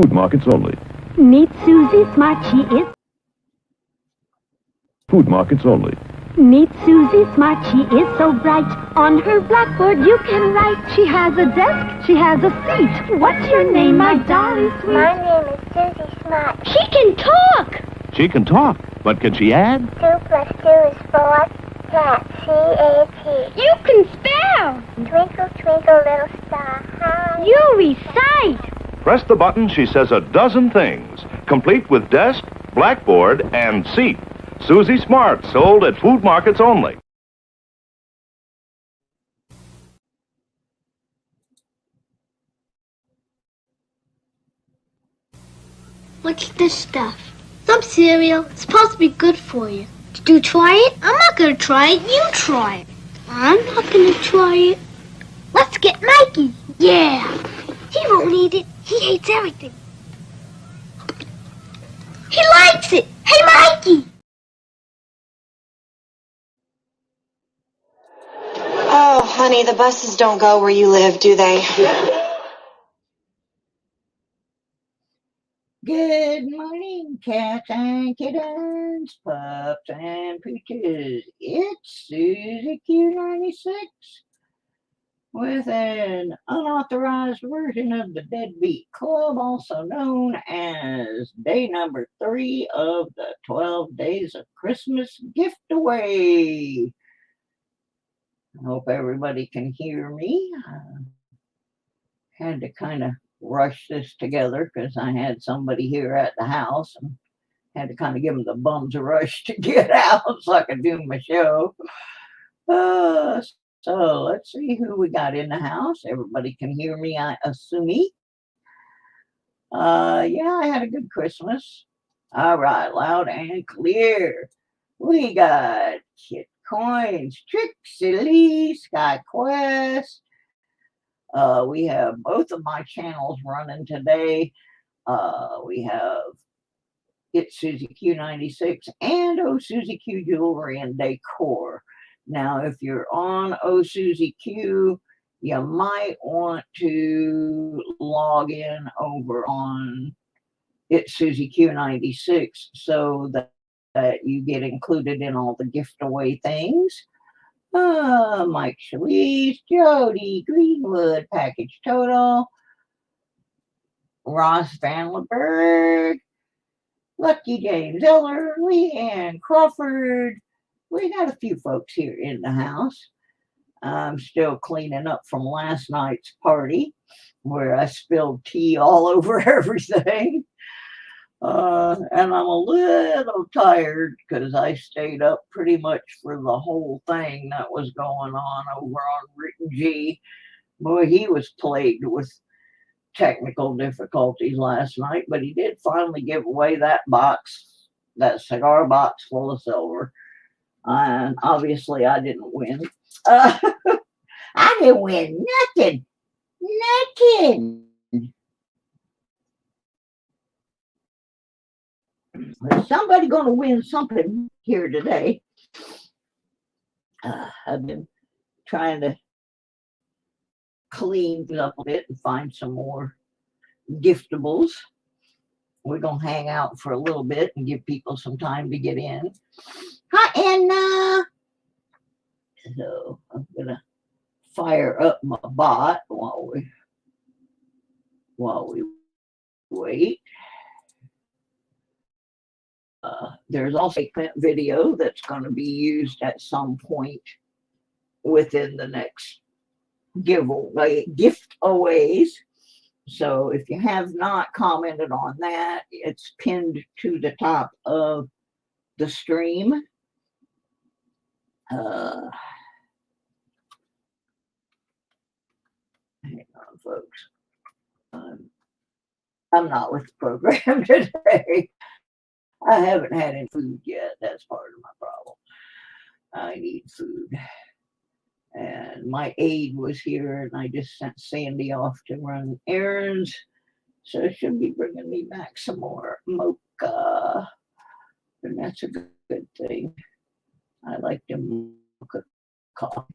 Food markets only. Meet Susie Smart, she is. Food markets only. Meet Susie Smart, she is so bright. On her blackboard you can write. She has a desk, she has a seat. What's your name, my darling sweet? My name is Susie Smart. She can talk! She can talk, but can she add? 2 plus 2 is 4. Cat, C-A-T. You can spell! Twinkle, twinkle, little star, how You recite! Press the button, she says a dozen things, complete with desk, blackboard, and seat. Susie Smart, sold at food markets only. What's this stuff? Some cereal. It's supposed to be good for you. Did you try it? I'm not gonna try it. You try it. I'm not gonna try it. Let's get Mikey. Yeah. He won't eat it. He hates everything. He likes it. Hey, Mikey. Oh, honey, the buses don't go where you live, do they? Good morning, cats and kittens, pups and pooches. It's Susie Q96 with an unauthorized version of the Deadbeat Club, also known as day number 3 of the 12 Days of Christmas Gift Away. I hope everybody can hear me. I had to kind of rush this together because I had somebody here at the house and had to kind of give them the bums a rush to get out so I could do my show. So let's see who we got in the house. Everybody can hear me, I assume. Yeah, I had a good Christmas. All right, loud and clear. We got Kit Coins, Trixie Lee, Sky Quest. We have both of my channels running today. We have It's Susie Q96 and Oh Susie Q Jewelry and Decor. Now, if you're on Oh Susie Q, you might want to log in over on It's Susie Q96 so that you get included in all the gift away things. Mike Shalise, Jody Greenwood, Package Total, Ross Van Leberg, Lucky James Eller, Leanne Crawford. We got a few folks here in the house. I'm still cleaning up from last night's party where I spilled tea all over everything. And I'm a little tired because I stayed up pretty much for the whole thing that was going on over on Written G. Boy, he was plagued with technical difficulties last night, but he did finally give away that box, that cigar box full of silver. And obviously I didn't win. I didn't win nothing. Nothing. There's somebody going to win something here today. I've been trying to clean it up a bit and find some more giftables. We're going to hang out for a little bit and give people some time to get in. Hi, Anna. So I'm going to fire up my bot while we wait. There's also a video that's going to be used at some point within the next giveaways. So if you have not commented on that, it's pinned to the top of the stream. Hang on, folks. I'm not with the program today. I haven't had any food yet. That's part of my problem. I need food. And my aide was here, and I just sent Sandy off to run errands. So she'll be bringing me back some more mocha. And that's a good thing. I like the mocha coffee.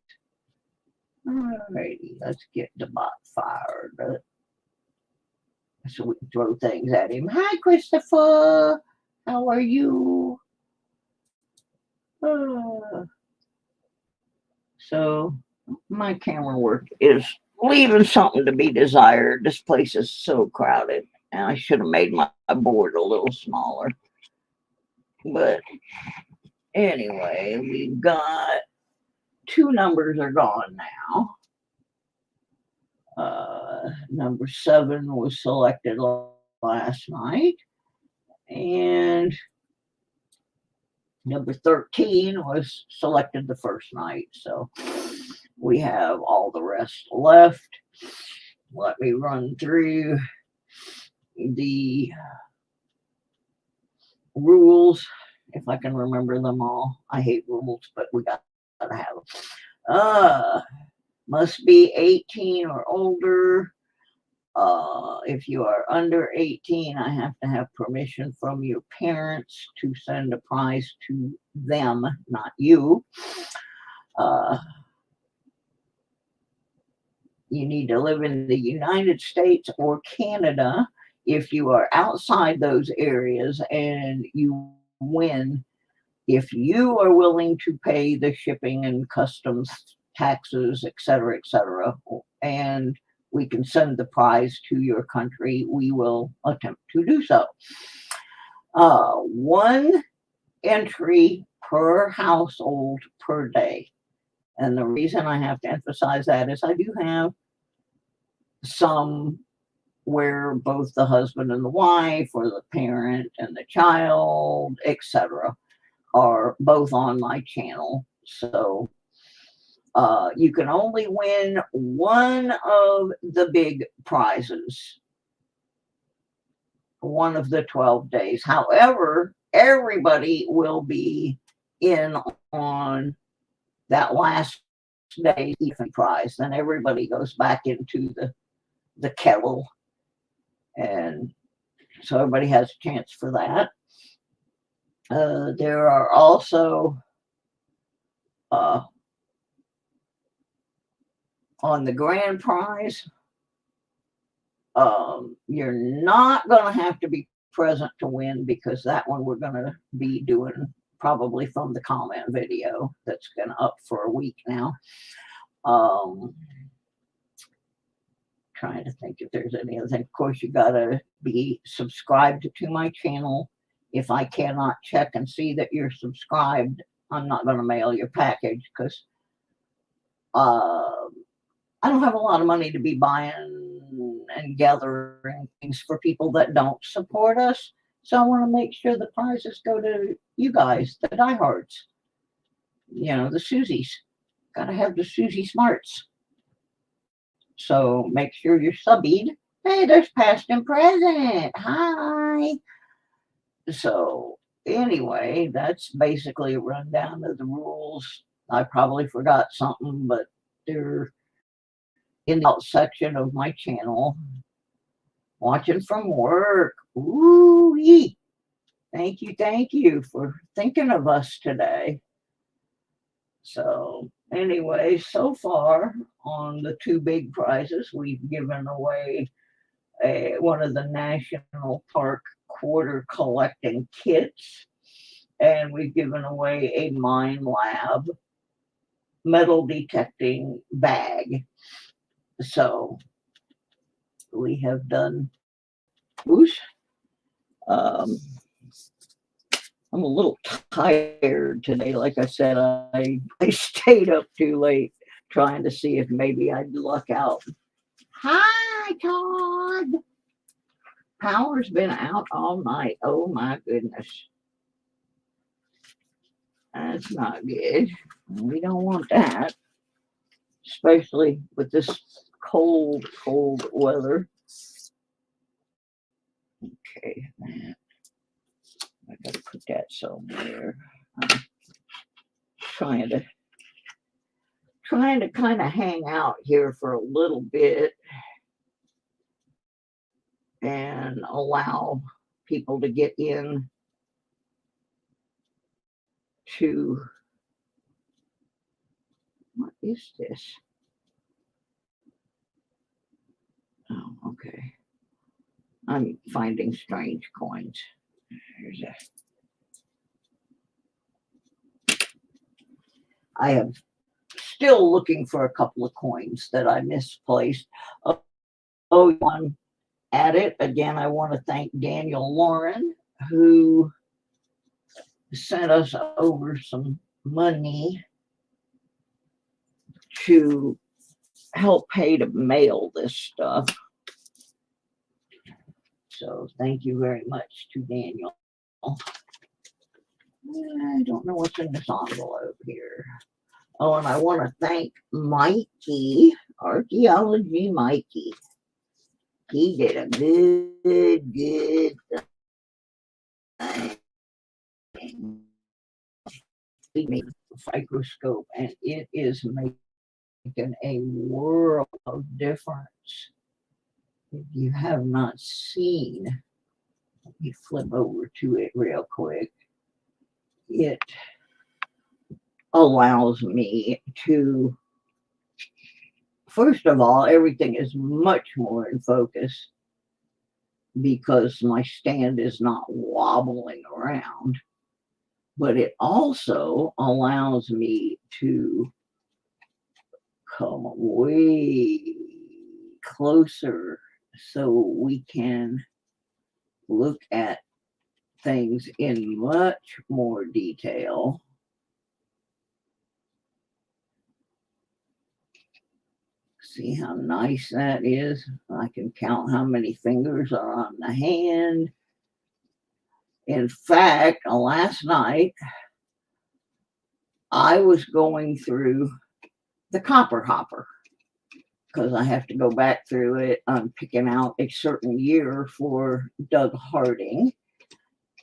Alrighty, let's get the bot fired up. so we can throw things at him. Hi, Christopher. How are you? So my camera work is leaving something to be desired. This place is so crowded, and I should have made my board a little smaller. But anyway, we've got 2 numbers are gone now. Number 7 was selected last night, and number 13 was selected the first night. So we have all the rest left. Let me run through the rules if I can remember them all. I hate rules, but we gotta have them. Must be 18 or older. If you are under 18, I have to have permission from your parents to send a prize to them, not you. You need to live in the United States or Canada. If you are outside those areas and you win, if you are willing to pay the shipping and customs taxes, etc., and we can send the prize to your country, we will attempt to do so. 1 entry per household per day. And the reason I have to emphasize that is I do have some where both the husband and the wife or the parent and the child, etc., are both on my channel. So you can only win 1 of the big prizes, 1 of the 12 days. However, everybody will be in on that last day even prize. Then everybody goes back into the kettle, and so everybody has a chance for that. There are also on the grand prize, you're not going to have to be present to win, because that one we're going to be doing probably from the comment video that's been up for a week now. Trying to think if there's any other thing. Of course, you got to be subscribed to my channel. If I cannot check and see that you're subscribed, I'm not going to mail your package, because I don't have a lot of money to be buying and gathering things for people that don't support us. So I want to make sure the prizes go to you guys, the diehards. You know, the Susies. Got to have the Susie Smarts. So make sure you're subbied. Hey, there's past and present. Hi. So anyway, that's basically a rundown of the rules. I probably forgot something, but they're in the out section of my channel. Watching from work. Ooh-wee. Thank you for thinking of us today. So anyway, so far on the 2 big prizes, we've given away one of the National Park quarter collecting kits, and we've given away a Mine Lab metal detecting bag. So we have done whoosh. I'm a little tired today. Like I said, I stayed up too late trying to see if maybe I'd luck out. Hi, Todd. Power's been out all night. Oh my goodness. That's not good. We don't want that, especially with this cold weather. Okay, I gotta put that somewhere. I'm trying to kind of hang out here for a little bit and allow people to get in to, what is this? Oh, okay. I'm finding strange coins. I am still looking for a couple of coins that I misplaced. Oh, one at it. Again, I want to thank Daniel Lauren, who sent us over some money to help pay to mail this stuff. So thank you very much to Daniel. I don't know what's in this envelope here. Oh, and I want to thank Mikey, Archaeology Mikey. He did a good thing. He made a microscope, and it is making a world of difference. If you have not seen, let me flip over to it real quick. It allows me to, first of all, everything is much more in focus because my stand is not wobbling around, but it also allows me to come way closer so we can look at things in much more detail. See how nice that is? I can count how many fingers are on the hand. In fact, last night, I was going through the copper hopper because I have to go back through it. I'm picking out a certain year for Doug Harding.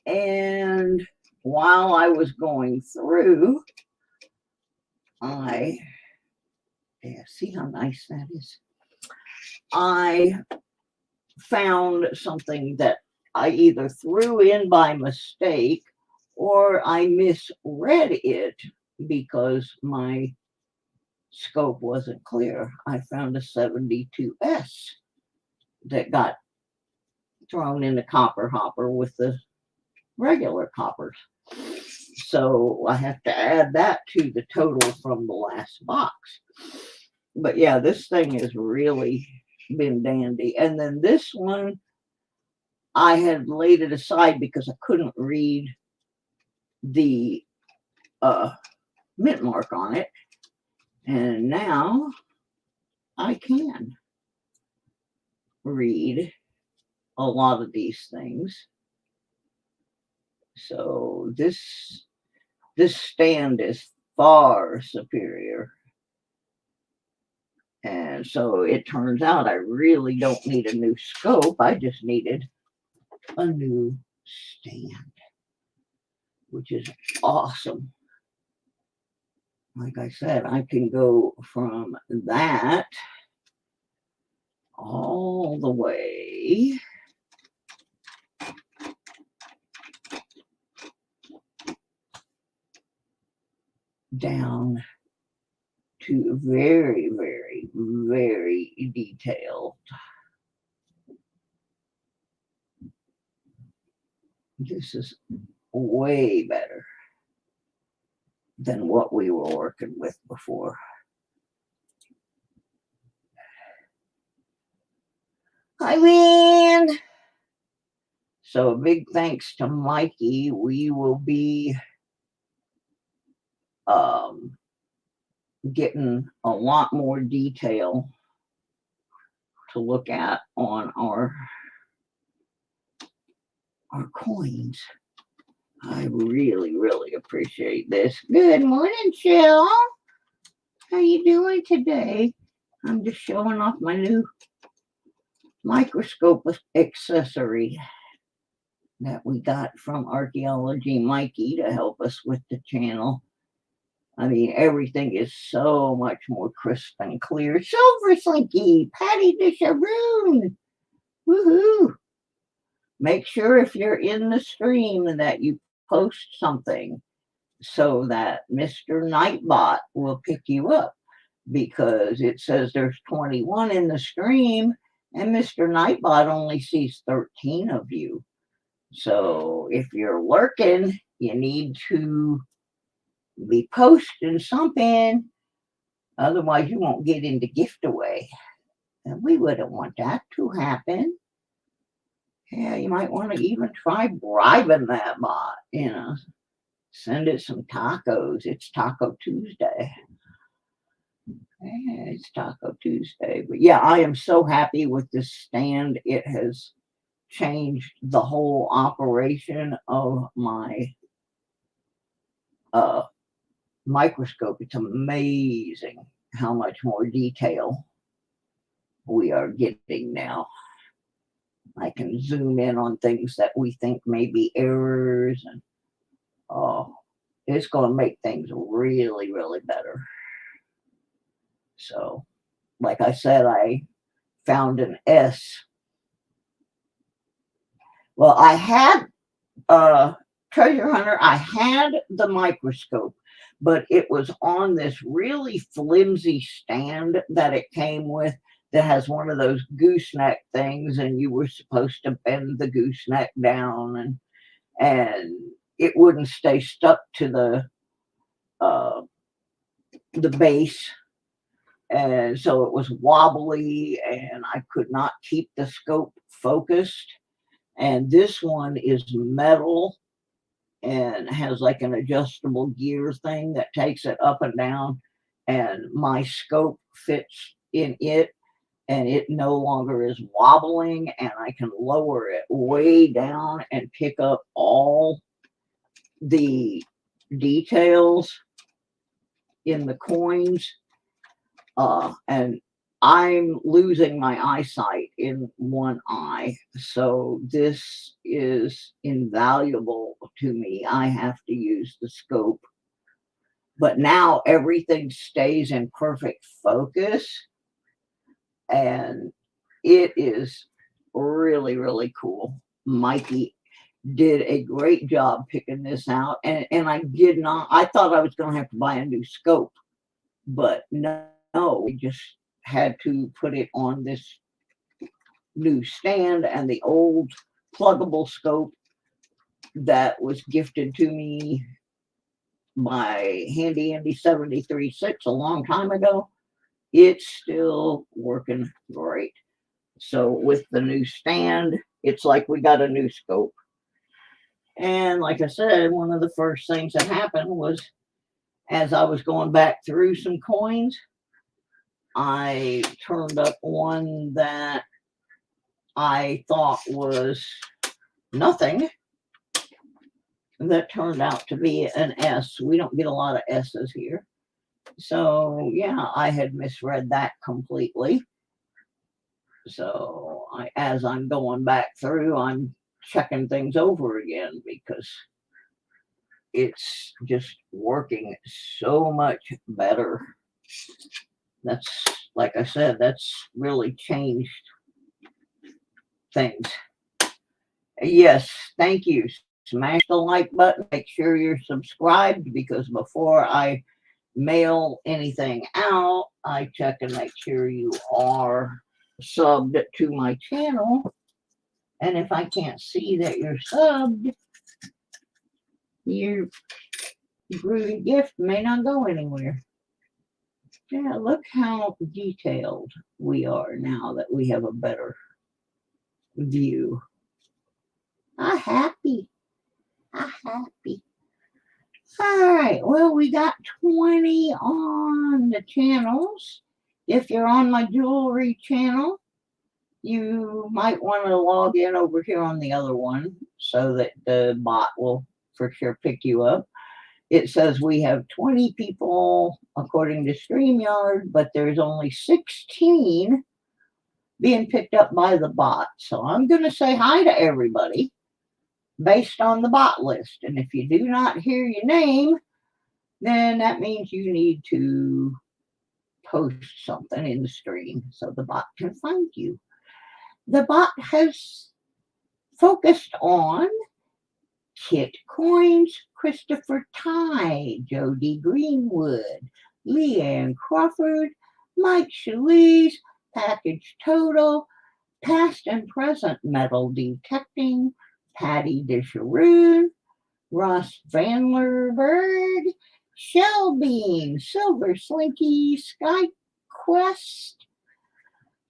And while I was going through, see how nice that is? I found something that I either threw in by mistake or I misread it because my scope wasn't clear. I found a 72S that got thrown in the copper hopper with the regular coppers. So I have to add that to the total from the last box. But yeah, this thing has really been dandy. And then this one, I had laid it aside because I couldn't read the mint mark on it. And now I can read a lot of these things. So this stand is far superior. And so it turns out I really don't need a new scope. I just needed a new stand, which is awesome. Like I said, I can go from that all the way down to very, very, very detailed. This is way better than what we were working with before. Hi, Lynn. So a big thanks to Mikey. We will be getting a lot more detail to look at on our coins. I really, really appreciate this. Good morning, Jill. How you doing today? I'm just showing off my new microscope accessory that we got from Archaeology Mikey to help us with the channel. I mean, everything is so much more crisp and clear. Silver Slinky, Patty the Sharoon. Woohoo! Make sure if you're in the stream that you post something so that Mr. Nightbot will pick you up, because it says there's 21 in the stream And Mr. Nightbot only sees 13 of you. So if you're lurking, you need to be posting something. Otherwise, you won't get into giveaway. And we wouldn't want that to happen. Yeah, you might want to even try bribing that bot, Send it some tacos. It's Taco Tuesday. Yeah, it's Taco Tuesday. But yeah, I am so happy with this stand. It has changed the whole operation of my microscope. It's amazing how much more detail we are getting now. I can zoom in on things that we think may be errors, and it's going to make things really, really better. So, like I said, I found an S. Well, I had Treasure Hunter, I had the microscope, but it was on this really flimsy stand that it came with that has one of those gooseneck things, and you were supposed to bend the gooseneck down, and it wouldn't stay stuck to the base, and so it was wobbly, and I could not keep the scope focused. And this one is metal and has like an adjustable gear thing that takes it up and down, and my scope fits in it, and it no longer is wobbling, and I can lower it way down and pick up all the details in the coins. And I'm losing my eyesight in one eye, so this is invaluable to me. I have to use the scope. But now everything stays in perfect focus, and it is really, really cool. Mikey did a great job picking this out, and I thought I was going to have to buy a new scope, but no, we just had to put it on this new stand, and the old pluggable scope that was gifted to me by Handy Andy 736 a long time ago, it's still working great. So with the new stand, it's like we got a new scope. And like I said, one of the first things that happened was, as I was going back through some coins, I turned up one that I thought was nothing that turned out to be an S. We don't get a lot of S's here. So yeah, I had misread that completely. So as I'm going back through, I'm checking things over again, because it's just working so much better. That's, like I said, that's really changed things. Yes, thank you. Smash the like button. Make sure you're subscribed, because before I mail anything out, I check and make sure you are subbed to my channel. And if I can't see that you're subbed, your groovy gift may not go anywhere. Yeah, look how detailed we are now that we have a better view. I'm happy. All right, well, we got 20 on the channels. If you're on my jewelry channel, you might want to log in over here on the other one so that the bot will for sure pick you up. It says we have 20 people according to StreamYard, but there's only 16 being picked up by the bot. So I'm going to say hi to everybody based on the bot list. And if you do not hear your name, then that means you need to post something in the stream so the bot can find you. The bot has focused on Kit Coins, Christopher Ty, Jody Greenwood, Leanne Crawford, Mike Shalise, Package Total, past and present metal detecting, Patty Disharoon, Ross Vanlerberg, Shell Bean, Silver Slinky, Sky Quest,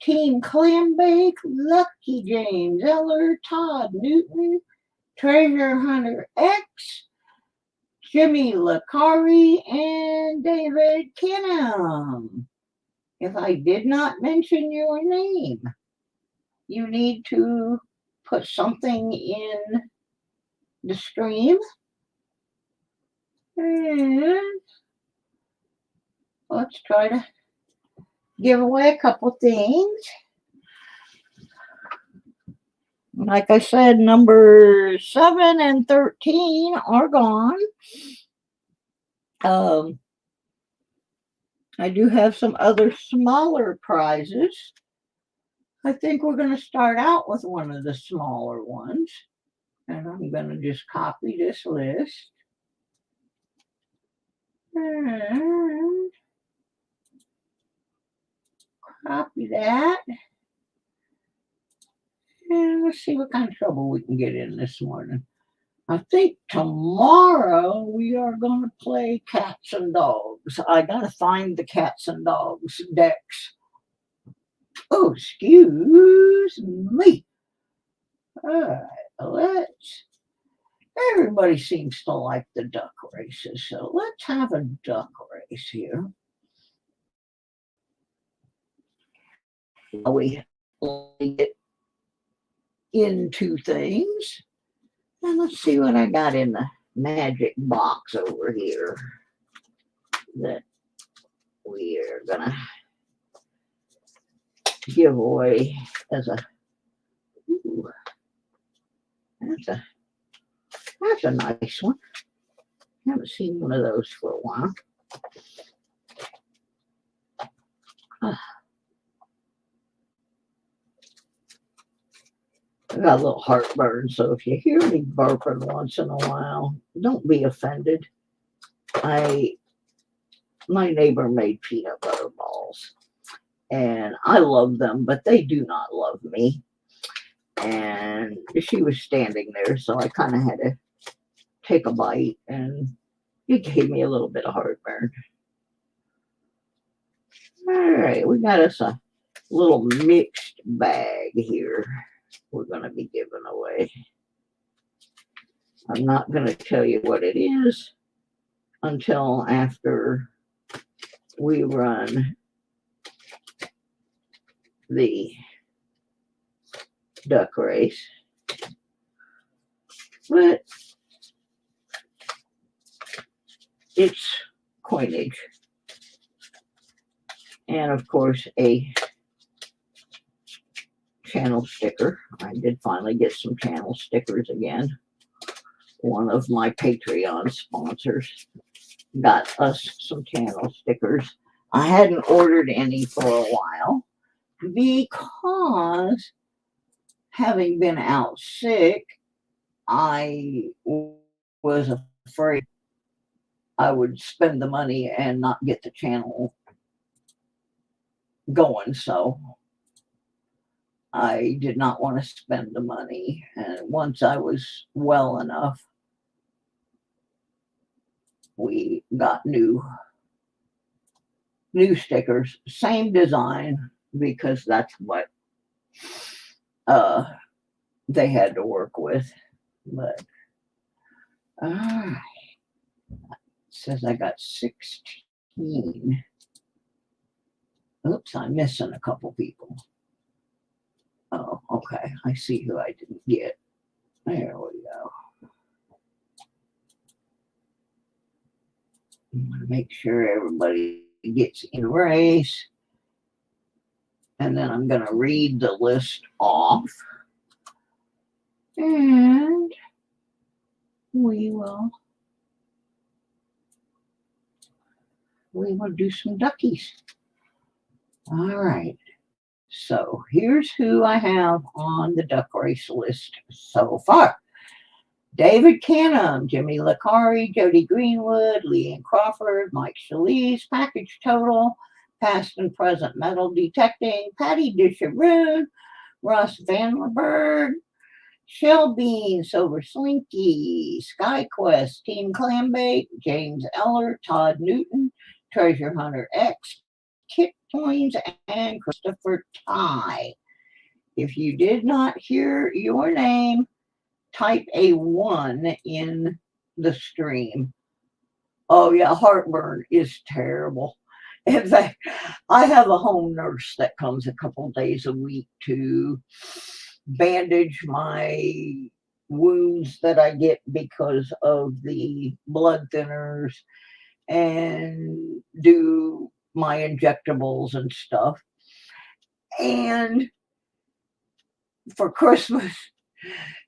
Team Clambake, Lucky James Eller, Todd Newton, Treasure Hunter X, Jimmy Lacari, and David Kinham. If I did not mention your name, you need to put something in the stream. And let's try to give away a couple things. Like I said, numbers 7 and 13 are gone. I do have some other smaller prizes. I think we're going to start out with one of the smaller ones. And I'm going to just copy this list. And copy that. And let's see what kind of trouble we can get in this morning. I think tomorrow we are going to play cats and dogs. I got to find the cats and dogs decks. Oh, excuse me. All right, let's. Everybody seems to like the duck races, so let's have a duck race here. We get into things. And let's see what I got in the magic box over here that we are gonna give away as a. Ooh, that's a nice one. Haven't seen one of those for a while. I got a little heartburn, so if you hear me burping once in a while, don't be offended. My neighbor made peanut butter balls, and I love them, but they do not love me. And she was standing there, so I kind of had to take a bite, and it gave me a little bit of heartburn. All right, we got us a little mixed bag here. We're going to be giving away. I'm not going to tell you what it is until after we run the duck race. But it's coinage. And of course, a channel sticker. I did finally get some channel stickers again. One of my Patreon sponsors got us some channel stickers. I hadn't ordered any for a while because having been out sick, I was afraid I would spend the money and not get the channel going, so I did not want to spend the money. And once I was well enough, we got new stickers, same design, because that's what they had to work with. But it says I got 16. Oops, I'm missing a couple people. Oh, okay. I see who I didn't get. There we go. I'm going to make sure everybody gets in the race. And then I'm going to read the list off. And we will do some duckies. All right. So here's who I have on the duck race list so far. David Canham, Jimmy Lacari, Jody Greenwood, Leanne Crawford, Mike Shalise, package total, past and present metal detecting, Patty Disharoon, Russ Vanderberg, Shell Bean, Silver Slinky, SkyQuest, Team Clambake, James Eller, Todd Newton, Treasure Hunter X, Kit Coins, and Christopher Ty. If you did not hear your name, type a 1 in the stream. Oh yeah, heartburn is terrible. In fact, I have a home nurse that comes a couple days a week to bandage my wounds that I get because of the blood thinners and do my injectables and stuff. And for Christmas,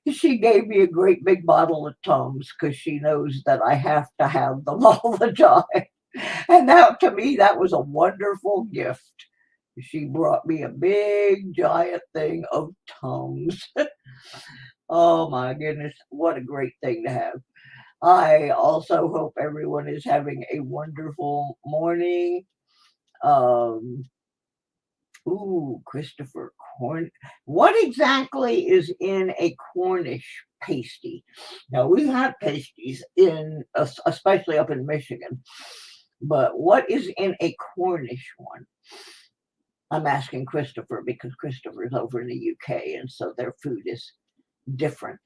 she gave me a great big bottle of Tums because she knows that I have to have them all the time. And that, to me, that was a wonderful gift. She brought me a big giant thing of Tums. Oh my goodness, what a great thing to have. I also hope everyone is having a wonderful morning. Christopher Corn. What exactly is in a Cornish pasty? Now, we have pasties in, especially up in Michigan, but what is in a Cornish one? I'm asking Christopher because Christopher's over in the UK, and so their food is different.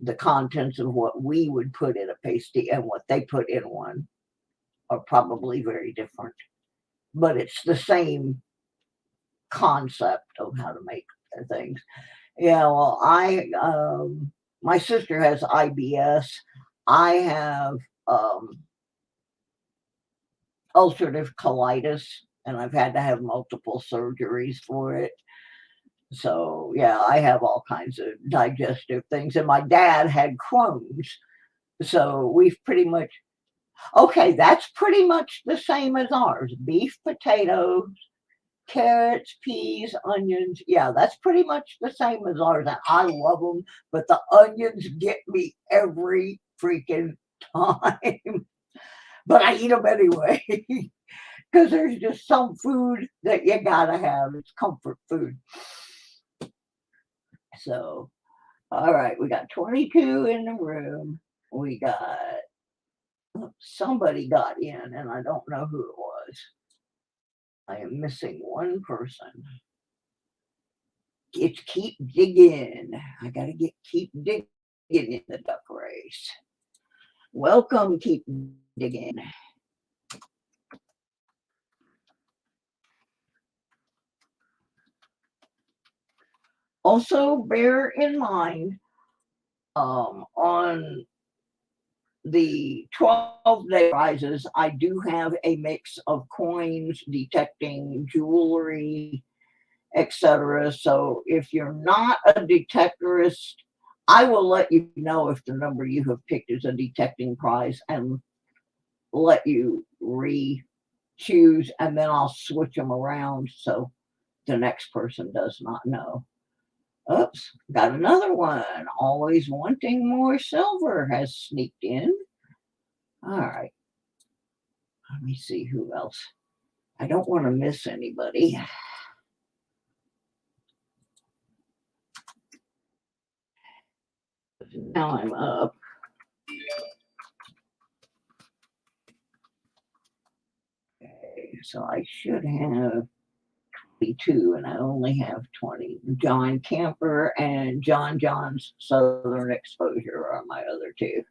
The contents of what we would put in a pasty and what they put in one are probably very different, but it's the same concept of how to make things. Yeah, well, my sister has IBS. I have ulcerative colitis, and I've had to have multiple surgeries for it. So yeah, I have all kinds of digestive things, and my dad had Crohn's. So we've pretty much, okay, that's pretty much the same as ours. Beef, potatoes, carrots, peas, onions. Yeah, that's pretty much the same as ours. And I love them, but the onions get me every freaking time. But I eat them anyway because there's just some food that you gotta have. It's comfort food. So, all right, we got 22 in the room. We got, somebody got in, and I don't know who it was. I am missing one person. It's keep digging. I gotta keep digging in the duck race. Welcome, keep digging. Also, bear in mind, on the 12-day prizes, I do have a mix of coins, detecting jewelry, etc. So if you're not a detectorist, I will let you know if the number you have picked is a detecting prize and let you re-choose, and then I'll switch them around so the next person does not know. Oops, got another one. Always wanting more silver has sneaked in. All right. Let me see who else. I don't want to miss anybody. Now I'm up. Okay, so I should have 22, and I only have 20. John Camper and John's Southern Exposure are my other two.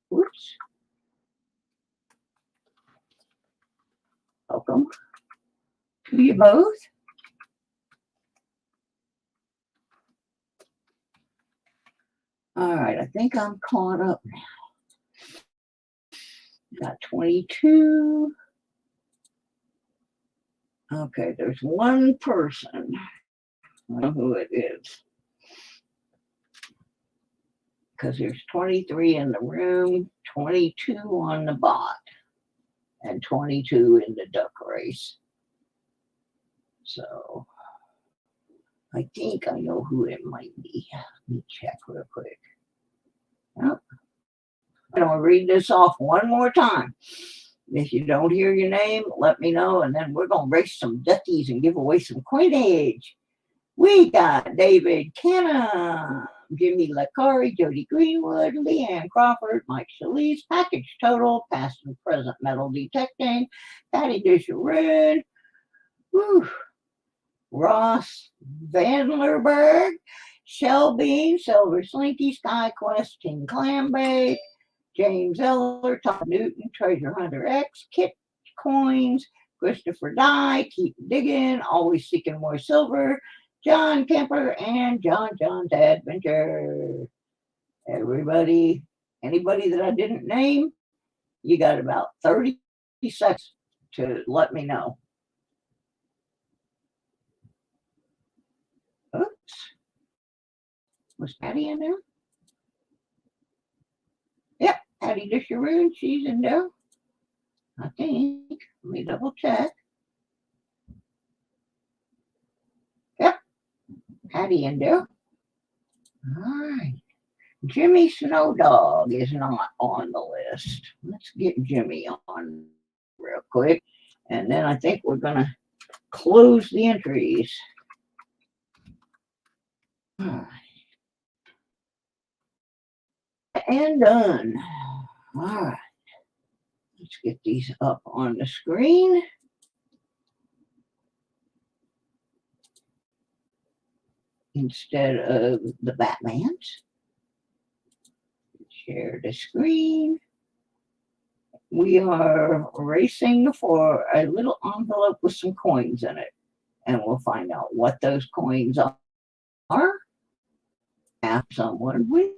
Whoops. Welcome to you both. All right, I think I'm caught up now. Got 22. Okay, there's one person. I don't know who it is. Because there's 23 in the room, 22 on the bot, and 22 in the duck race. So I think I know who it might be. Let me check real quick. Oh, I'm going to read this off one more time. If you don't hear your name, let me know, and then we're going to race some duckies and give away some coinage. We got David Canna, Jimmy Licari, Jody Greenwood, Leanne Crawford, Mike Solis, package total, past and present metal detecting, Patty Disharoon, Ross Vandlerberg, Shell Bean, Silver Slinky, Sky Quest, King Clambake, James Eller, Tom Newton, Treasure Hunter X, Kit Coins, Christopher Dye, Keep Digging, Always Seeking More Silver, John Kemper, and John's Adventure. Everybody, anybody that I didn't name, you got about 30 seconds to let me know. Oops. Was Patty in there? Yep, Patty Disharoon, she's in there. I think. Let me double check. Yep, Patty in there. All right. Jimmy Snowdog is not on the list. Let's get Jimmy on real quick. And then I think we're going to close the entries. All right. And done. All right. Let's get these up on the screen. Instead of the Batmans. Share the screen. We are racing for a little envelope with some coins in it. And we'll find out what those coins are. Have someone win.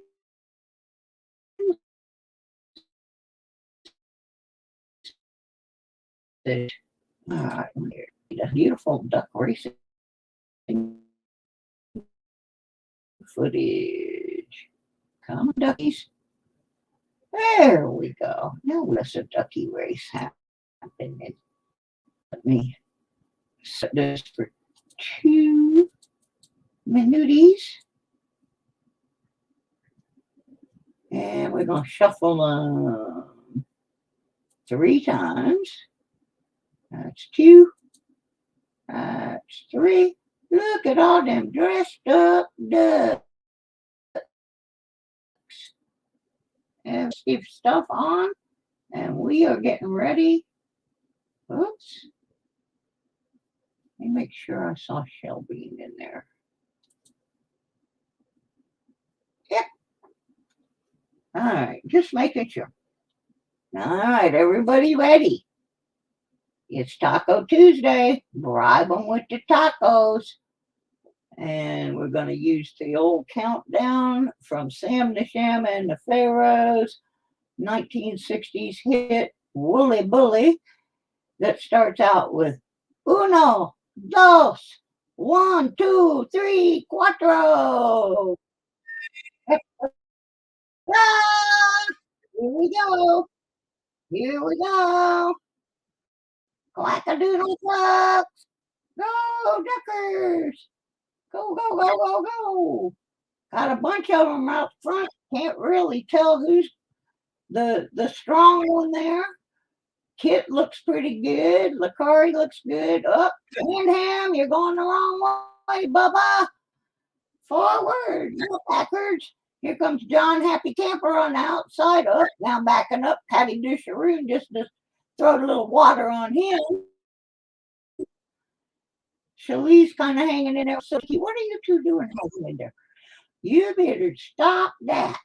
All right, here's a beautiful duck racing footage. Come on, duckies. There we go. Now let's a ducky race happening. Let me set this for 2 minutes. And we're going to shuffle them 3 times. That's 2. That's 3. Look at all them dressed up ducks. And keep stuff on. And we are getting ready. Oops. Let me make sure I saw Shell Bean in there. Yep. All right, just making sure. All right, everybody ready? It's Taco Tuesday. Bribe them with the tacos. And we're going to use the old countdown from Sam the Sham and the Pharaohs 1960s hit Wooly Bully that starts out with uno, dos, 1, 2, 3, cuatro. Here we go. Here we go. Clack-a-doodle clucks. Go, Duckers. Go, go, go, go, go. Got a bunch of them out front. Can't really tell who's the strong one there. Kit looks pretty good. Licari looks good. Up, Sandham, you're going the wrong way, Bubba. Forward, no backwards. Here comes John Happy Camper on the outside. Up, now backing up. Patty Disharoon just throw a little water on him. Shali's kind of hanging in there. So, what are you two doing hanging in there? You better stop that.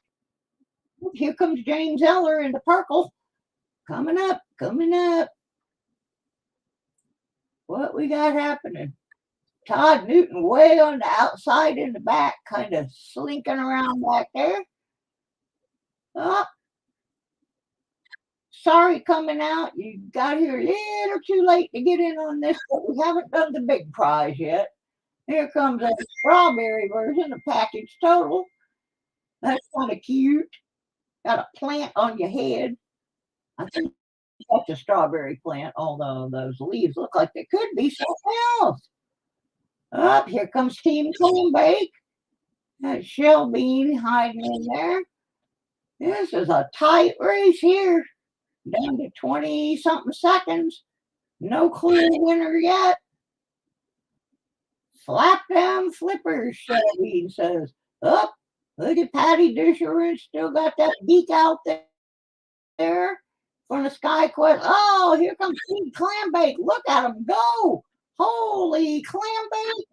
Here comes James Eller in the purple. Coming up, coming up. What we got happening? Todd Newton way on the outside in the back, kind of slinking around back there. Oh, sorry coming out. You got here a little too late to get in on this, but we haven't done the big prize yet. Here comes a strawberry version, a package total. That's kind of cute. Got a plant on your head. I think that's a strawberry plant, although those leaves look like they could be something else. Up, here comes Team Clambake. That Shell Bean hiding in there. This is a tight race here. Down to 20-something seconds. No clear winner yet. Slap them flippers, Shelby says. Up, look at Patty Disher. Still got that beak out there from the Sky Quest. Oh, here comes King Clambake. Look at him go. Holy Clambake.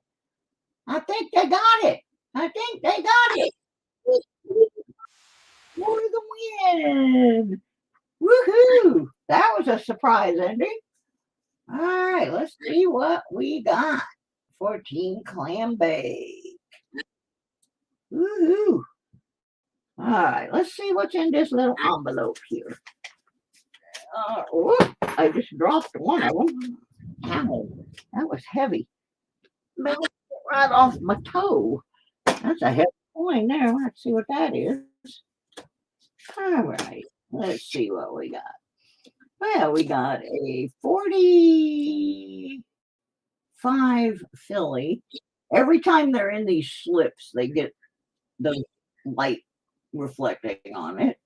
I think they got it. For the win. Woohoo. That was a surprise ending. All right, let's see what we got for Team Clambake. Woohoo. All right, let's see what's in this little envelope here. I just dropped one of them. Ow, that was heavy. Bounced it right off my toe. That's a heavy coin there. Let's see what that is. All right, let's see what we got. Well, we got a 45 Philly. Every time they're in these slips, they get the light reflecting on it.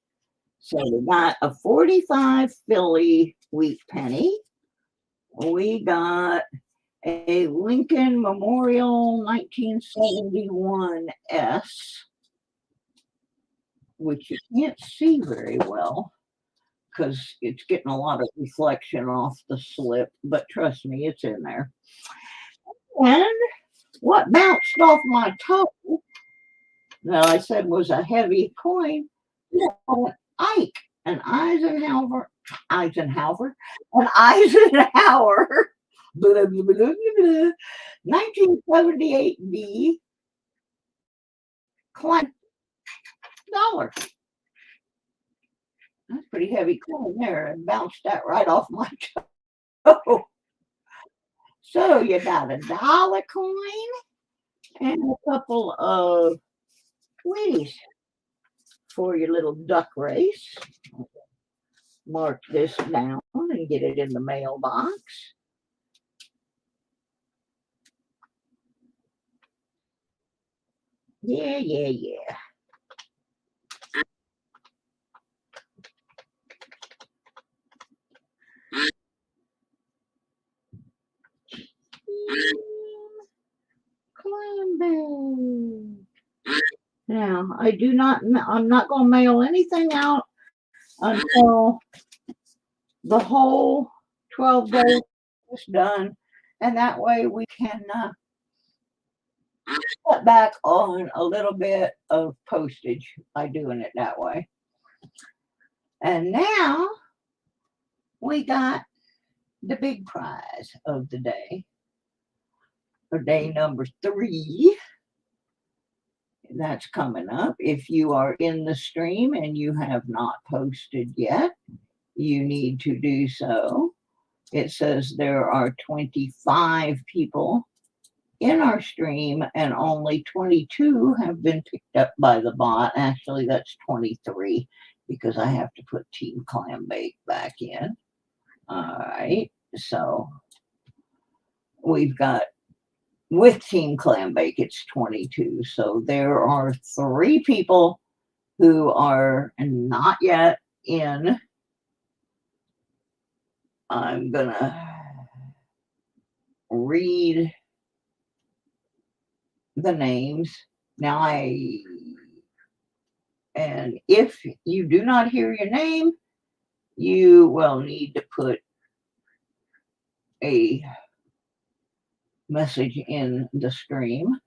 So we got a 45 Philly wheat penny. We got a Lincoln Memorial 1971 S, which you can't see very well because it's getting a lot of reflection off the slip, but trust me, it's in there. And what bounced off my toe, that I said was a heavy coin, an Ike, an Eisenhower, blah, blah, blah, blah, blah, 1978 $. That's pretty heavy coin there, and bounced that right off my toe. So you got a $1 coin and a couple of Wheaties for your little duck race. Mark this down and get it in the mailbox. Yeah. Now, I'm not going to mail anything out until the whole 12 days is done. And that way we can cut back on a little bit of postage by doing it that way. And now we got the big prize of the day for day number 3. That's coming up. If you are in the stream and you have not posted yet, you need to do so. It says there are 25 people in our stream and only 22 have been picked up by the bot. Actually, that's 23 because I have to put Team Clambake back in. All right, so we've got, with Team Clambake, it's 22. So there are 3 people who are not yet in. I'm going to read the names. Now, and if you do not hear your name, you will need to put a message in the stream.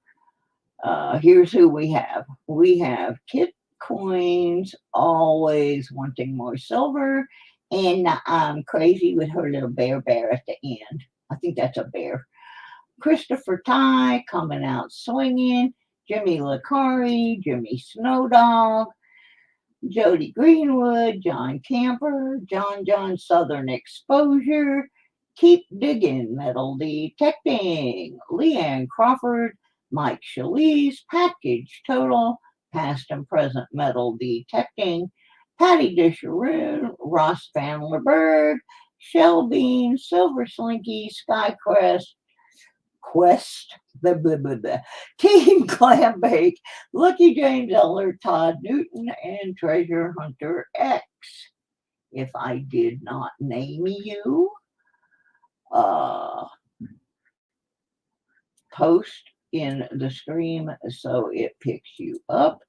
Here's who we have. We have Kit Coins, always wanting more silver, and I'm crazy with her little bear at the end. I think that's a bear. Christopher Ty coming out swinging. Jimmy Licari, Jimmy Snowdog, Jody Greenwood, John Camper, John Southern Exposure, Keep Digging, Metal Detecting, Leanne Crawford, Mike Shalise, Package Total, Past and Present Metal Detecting, Patty Disharoon, Ross Van Lerberg, Shell Bean, Silver Slinky, Sky Quest, Team Clambake, Lucky James Eller, Todd Newton, and Treasure Hunter X. if I did not name you. Post in the stream so it picks you up.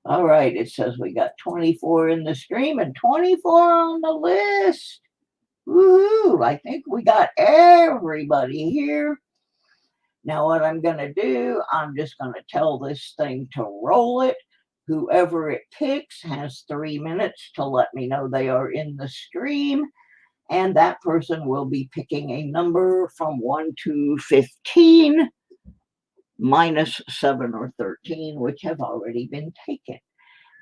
All right, it says we got 24 in the stream and 24 on the list. Woohoo! I think we got everybody here. Now what I'm going to do, I'm just going to tell this thing to roll it. Whoever it picks has 3 minutes to let me know they are in the stream. And that person will be picking a number from 1 to 15, minus 7 or 13, which have already been taken.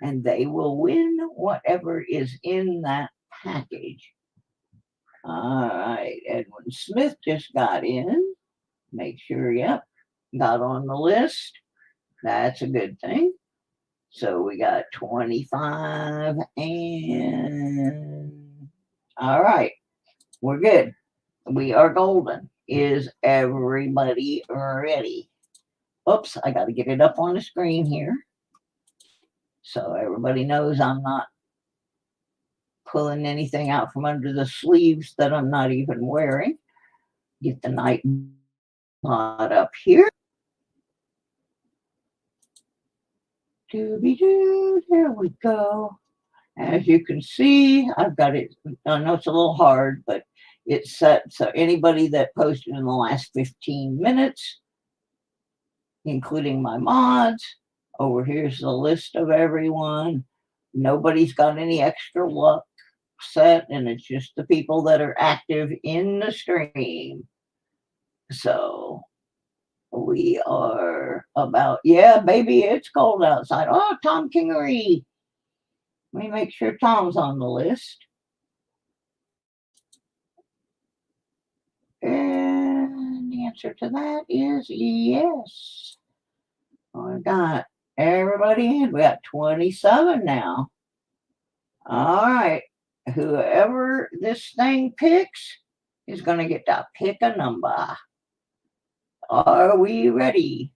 And they will win whatever is in that package. All right, Edwin Smith just got in. Make sure, yep, got on the list. That's a good thing. So we got 25 and all right, we're good. We are golden. Is everybody ready? Oops, I got to get it up on the screen here. So everybody knows I'm not pulling anything out from under the sleeves that I'm not even wearing. Get the night mod up here. Dooby-doo, there we go. As you can see, I've got it. I know it's a little hard, but it's set so anybody that posted in the last 15 minutes, including my mods, over here's the list of everyone. Nobody's got any extra luck set, and it's just the people that are active in the stream. So we are about, yeah, baby, it's cold outside. Oh, Tom Kingery. Let me make sure Tom's on the list. And the answer to that is yes. We got everybody in. We got 27 now. All right. Whoever this thing picks is going to get to pick a number. Are we ready?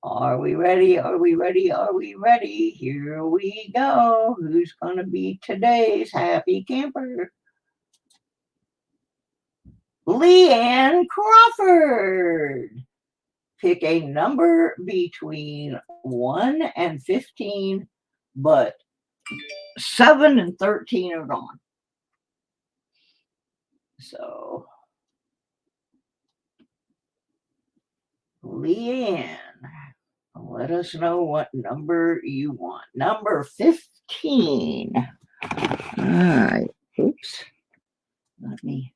Are we ready? Are we ready? Are we ready? Here we go. Who's going to be today's happy camper? Leanne Crawford. Pick a number between 1 and 15, but 7 and 13 are gone. So, Leanne, let us know what number you want. Number 15. All right. Oops. Let me.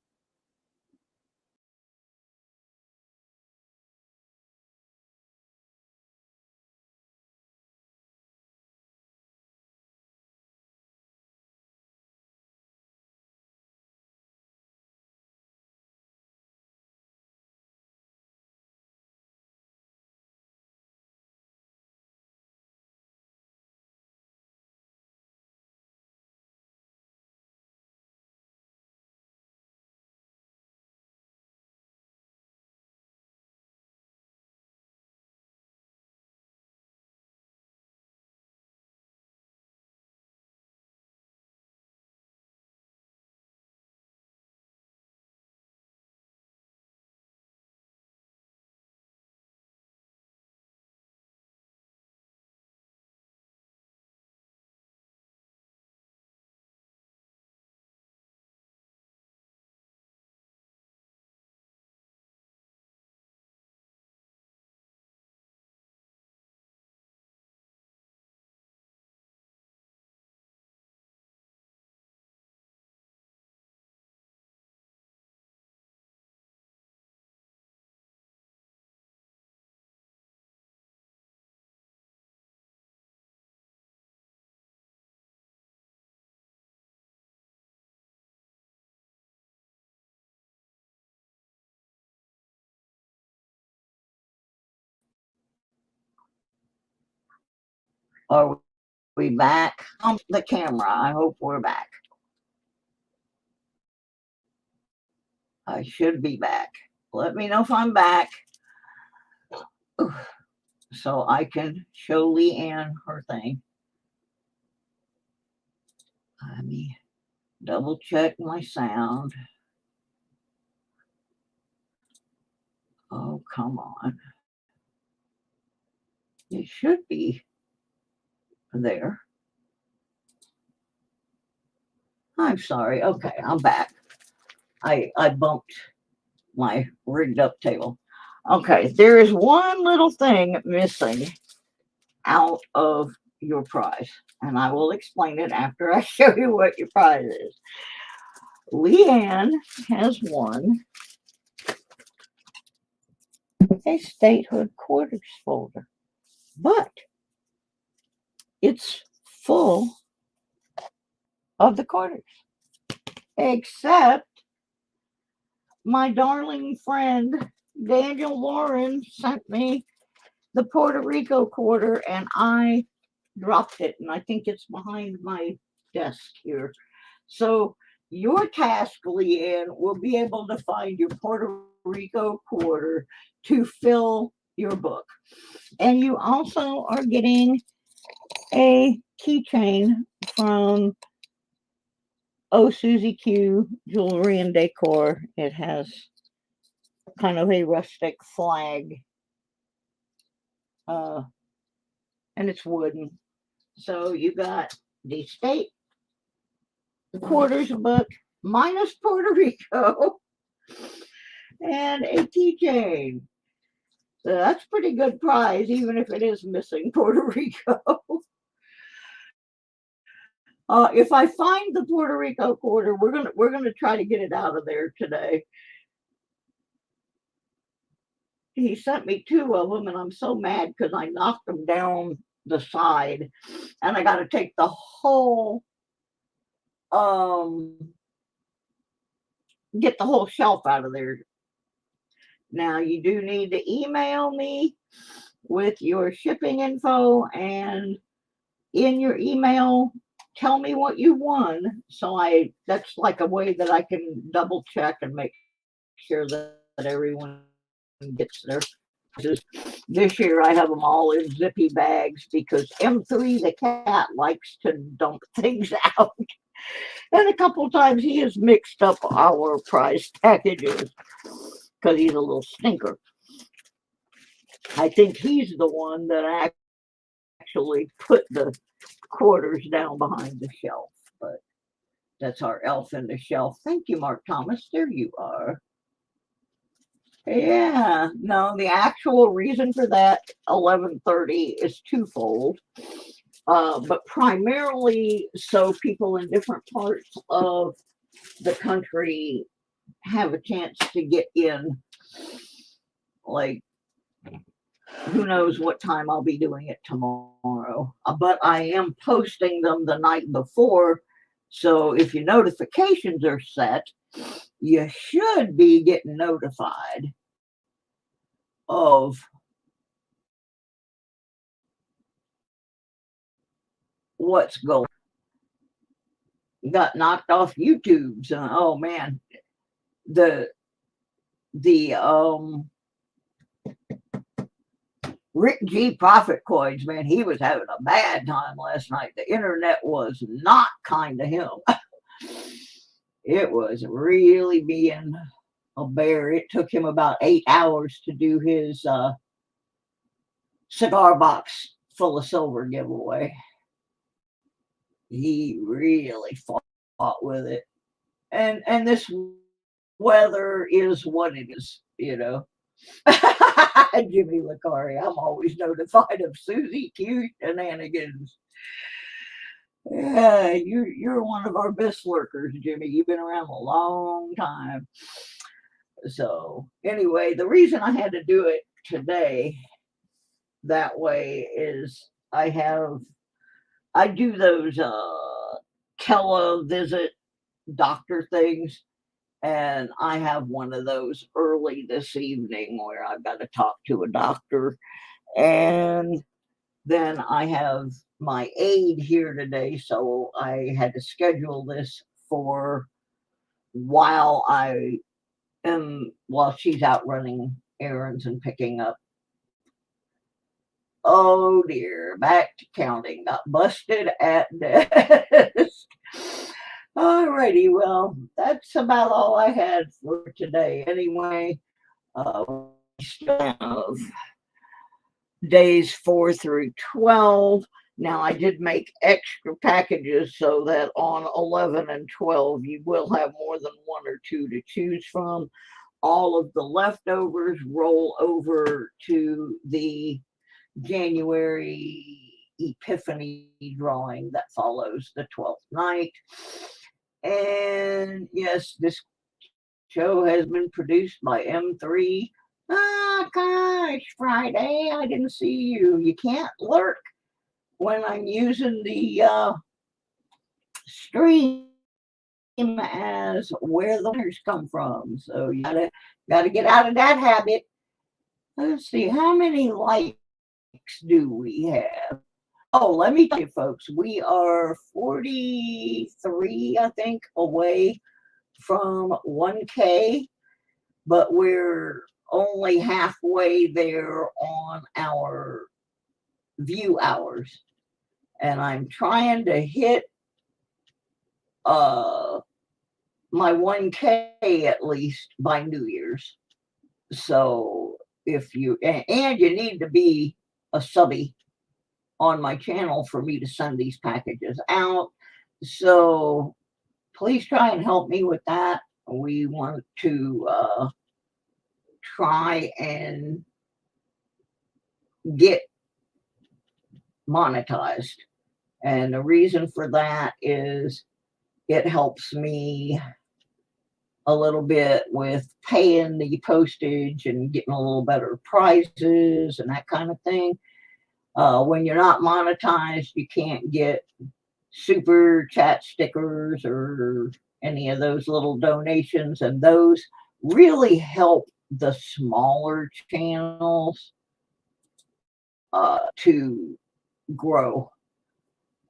Are we back on the camera? I hope we're back. I should be back. Let me know if I'm back so I can show Leanne her thing. Let me double check my sound. Oh, come on. It should be there. I'm sorry. Okay, I'm back. I bumped my rigged up table. Okay, there is one little thing missing out of your prize, and I will explain it after I show you what your prize is. Leanne has won a statehood quarters folder, but it's full of the quarters, except my darling friend Daniel Warren sent me the Puerto Rico quarter, and I dropped it, and I think it's behind my desk here. So your task, Leanne, will be able to find your Puerto Rico quarter to fill your book. And you also are getting a keychain from Susie Q Jewelry and Decor. It has kind of a rustic flag, and it's wooden. So you got the state quarters book minus Puerto Rico and a keychain. So that's pretty good prize, even if it is missing Puerto Rico. If I find the Puerto Rico quarter, we're gonna try to get it out of there today. He sent me 2 of them, and I'm so mad because I knocked them down the side, and I got to take the whole get the whole shelf out of there. Now you do need to email me with your shipping info, and in your email tell me what you won, so that's like a way that I can double check and make sure that everyone gets their prizes. This year I have them all in zippy bags because M3 the cat likes to dump things out, and a couple of times he has mixed up our prize packages because he's a little stinker. I think he's the one that actually put the quarters down behind the shelf, but that's our elf in the shelf. Thank you, Mark Thomas. There you are. Yeah, no, the actual reason for that 11:30 is twofold, but primarily so people in different parts of the country have a chance to get in. Like, who knows what time I'll be doing it tomorrow, but I am posting them the night before, so if your notifications are set, you should be getting notified of what's going on. Got knocked off YouTube's. Oh man, the Rick G Profit Coins, man, he was having a bad time last night. The internet was not kind to him. It was really being a bear. It took him about 8 hours to do his cigar box full of silver giveaway. He really fought with it. And this weather is what it is, you know. Jimmy Licari, I'm always notified of Susie Q shenanigans. Yeah, you're one of our best lurkers, Jimmy. You've been around a long time. So anyway, the reason I had to do it today that way is I do those televisit doctor things, and I have one of those early this evening where I've got to talk to a doctor, and then I have my aide here today, so I had to schedule this for while she's out running errands and picking up Oh dear, back to counting. Got busted at desk. Alrighty, well, that's about all I had for today. Anyway, we still have days 4 through 12. Now, I did make extra packages so that on 11 and 12, you will have more than 1 or 2 to choose from. All of the leftovers roll over to the January Epiphany drawing that follows the 12th night. And yes, this show has been produced by M3. Oh gosh, Friday, I didn't see you. You can't lurk when I'm using the stream as where the winners come from. So you gotta get out of that habit. Let's see, how many likes do we have? Oh, let me tell you, folks, we are 43, I think, away from 1K, but we're only halfway there on our view hours. And I'm trying to hit my 1K at least by New Year's. So if you, and you need to be a subby on my channel for me to send these packages out. So please try and help me with that. We want to try and get monetized. And the reason for that is it helps me a little bit with paying the postage and getting a little better prices and that kind of thing. When you're not monetized, you can't get super chat stickers or any of those little donations, and those really help the smaller channels to grow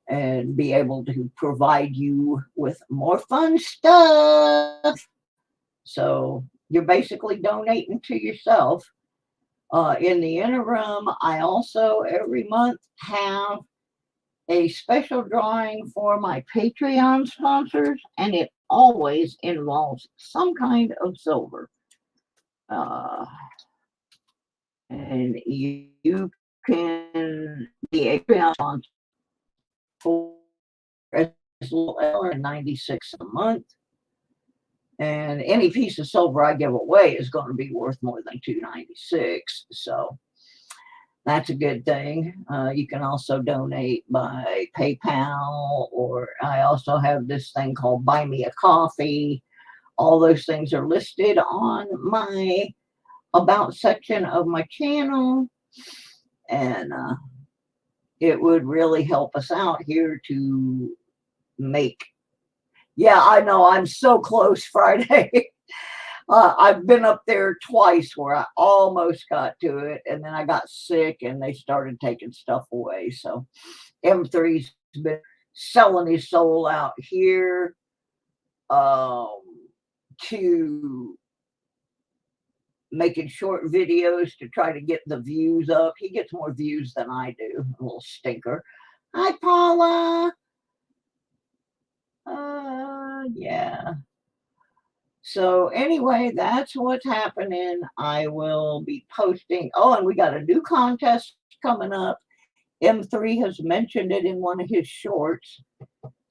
and be able to provide you with more fun stuff. So you're basically donating to yourself. In the interim, I also every month have a special drawing for my Patreon sponsors, and it always involves some kind of silver. And you can be a Patreon sponsor for as little as $96 a month. And any piece of silver I give away is going to be worth more than $2.96. So that's a good thing. You can also donate by PayPal, or I also have this thing called Buy Me a Coffee. All those things are listed on my About section of my channel. And it would really help us out here to make. Yeah, I know, I'm so close Friday. I've been up there twice where I almost got to it, and then I got sick and they started taking stuff away. So M3's been selling his soul out here to making short videos to try to get the views up. He gets more views than I do, a little stinker. Hi, Paula. Yeah. So anyway, that's what's happening. I will be posting. Oh, and we got a new contest coming up. M3 has mentioned it in one of his shorts,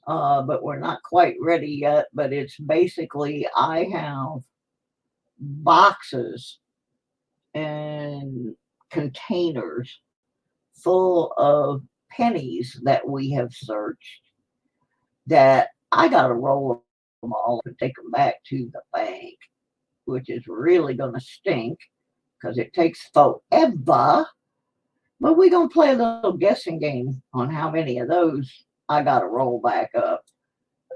but we're not quite ready yet. But it's basically, I have boxes and containers full of pennies that we have searched that I got to roll them all and take them back to the bank, which is really going to stink because it takes forever. But we're going to play a little guessing game on how many of those I got to roll back up.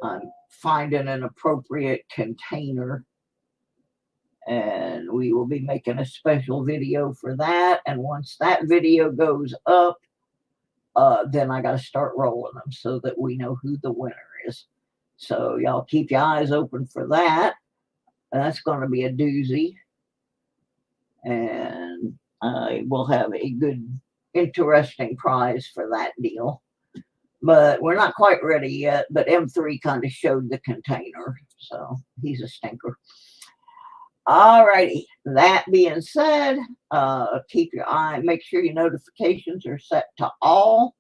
I'm finding an appropriate container, and we will be making a special video for that. And once that video goes up, then I got to start rolling them so that we know who the winner is. So y'all keep your eyes open for that. That's going to be a doozy. And I will have a good interesting prize for that deal. But we're not quite ready yet. But M3 kind of showed the container, so he's a stinker. All righty. That being said, keep your eye. Make sure your notifications are set to all,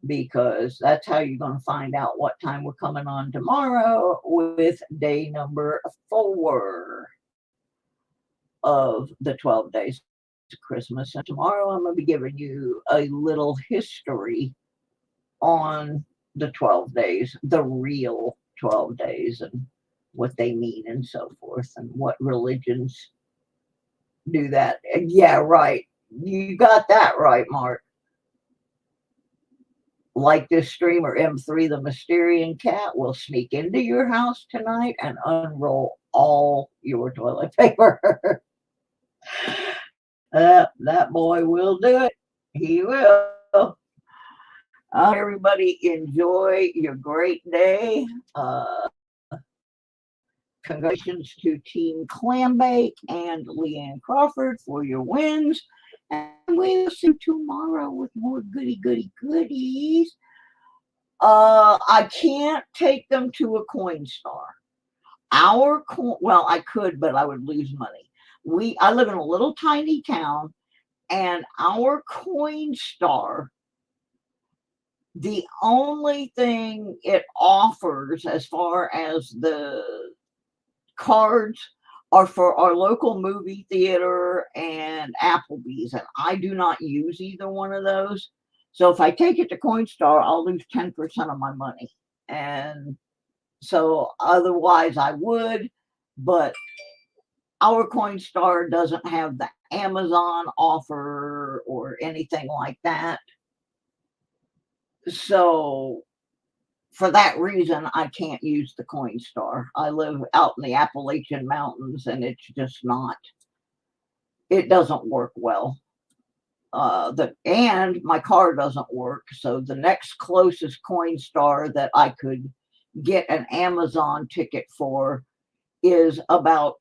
because that's how you're going to find out what time we're coming on tomorrow with day number 4 of the 12 days to Christmas. And tomorrow I'm going to be giving you a little history on the 12 days, the real 12 days, and what they mean and so forth, and what religions do that. And yeah, right. You got that right, Mark. Like this streamer, M3 the Mysterian Cat will sneak into your house tonight and unroll all your toilet paper. That boy will do it. He will. Everybody enjoy your great day. Congratulations to Team Clambake and Leanne Crawford for your wins. And we'll see you tomorrow with more goodies. I can't take them to a Coinstar. Well, I could, but I would lose money. I live in a little tiny town, and our Coinstar, the only thing it offers as far as the cards are for our local movie theater and Applebee's, and I do not use either one of those. So if I take it to Coinstar, I'll lose 10% of my money. And so otherwise I would, but our Coinstar doesn't have the Amazon offer or anything like that. So for that reason, I can't use the Coinstar. I live out in the Appalachian Mountains, and it's just not, it doesn't work well. And my car doesn't work. So the next closest Coinstar that I could get an Amazon ticket for is about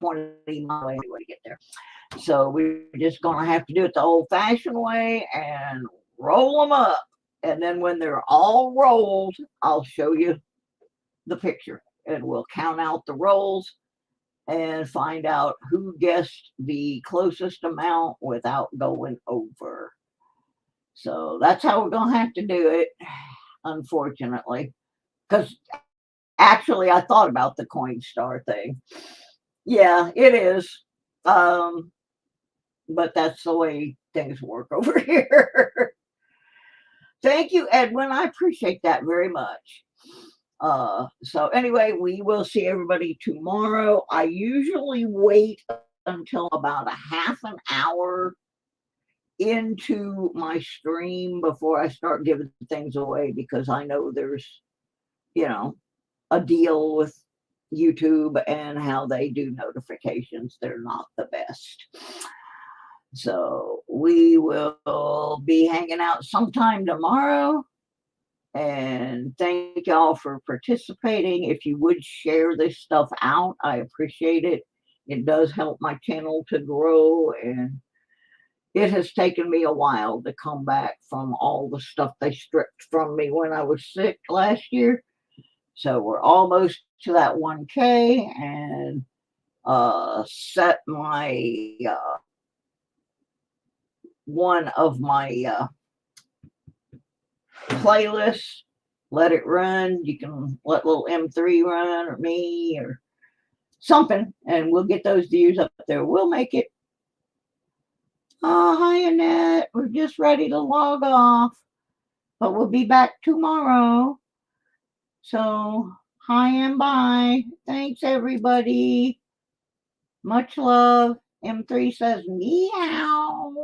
20 miles away to get there. So we're just going to have to do it the old-fashioned way and roll them up. And then when they're all rolled, I'll show you the picture, and we'll count out the rolls and find out who guessed the closest amount without going over. So that's how we're going to have to do it, unfortunately. Because actually, I thought about the Coinstar thing. Yeah, it is. But that's the way things work over here. Thank you, Edwin. I appreciate that very much. So anyway, we will see everybody tomorrow. I usually wait until about a half an hour into my stream before I start giving things away, because I know there's, a deal with YouTube and how they do notifications. They're not the best. So we will be hanging out sometime tomorrow. And thank y'all for participating. If you would share this stuff out, I appreciate it. It does help my channel to grow. And it has taken me a while to come back from all the stuff they stripped from me when I was sick last year. So we're almost to that 1K, and set my one of my playlists, let it run. You can let little M3 run, or me, or something, and we'll get those views up there. We'll make it. Oh, hi, Annette. We're just ready to log off, but we'll be back tomorrow. So, hi and bye. Thanks, everybody. Much love. M3 says meow.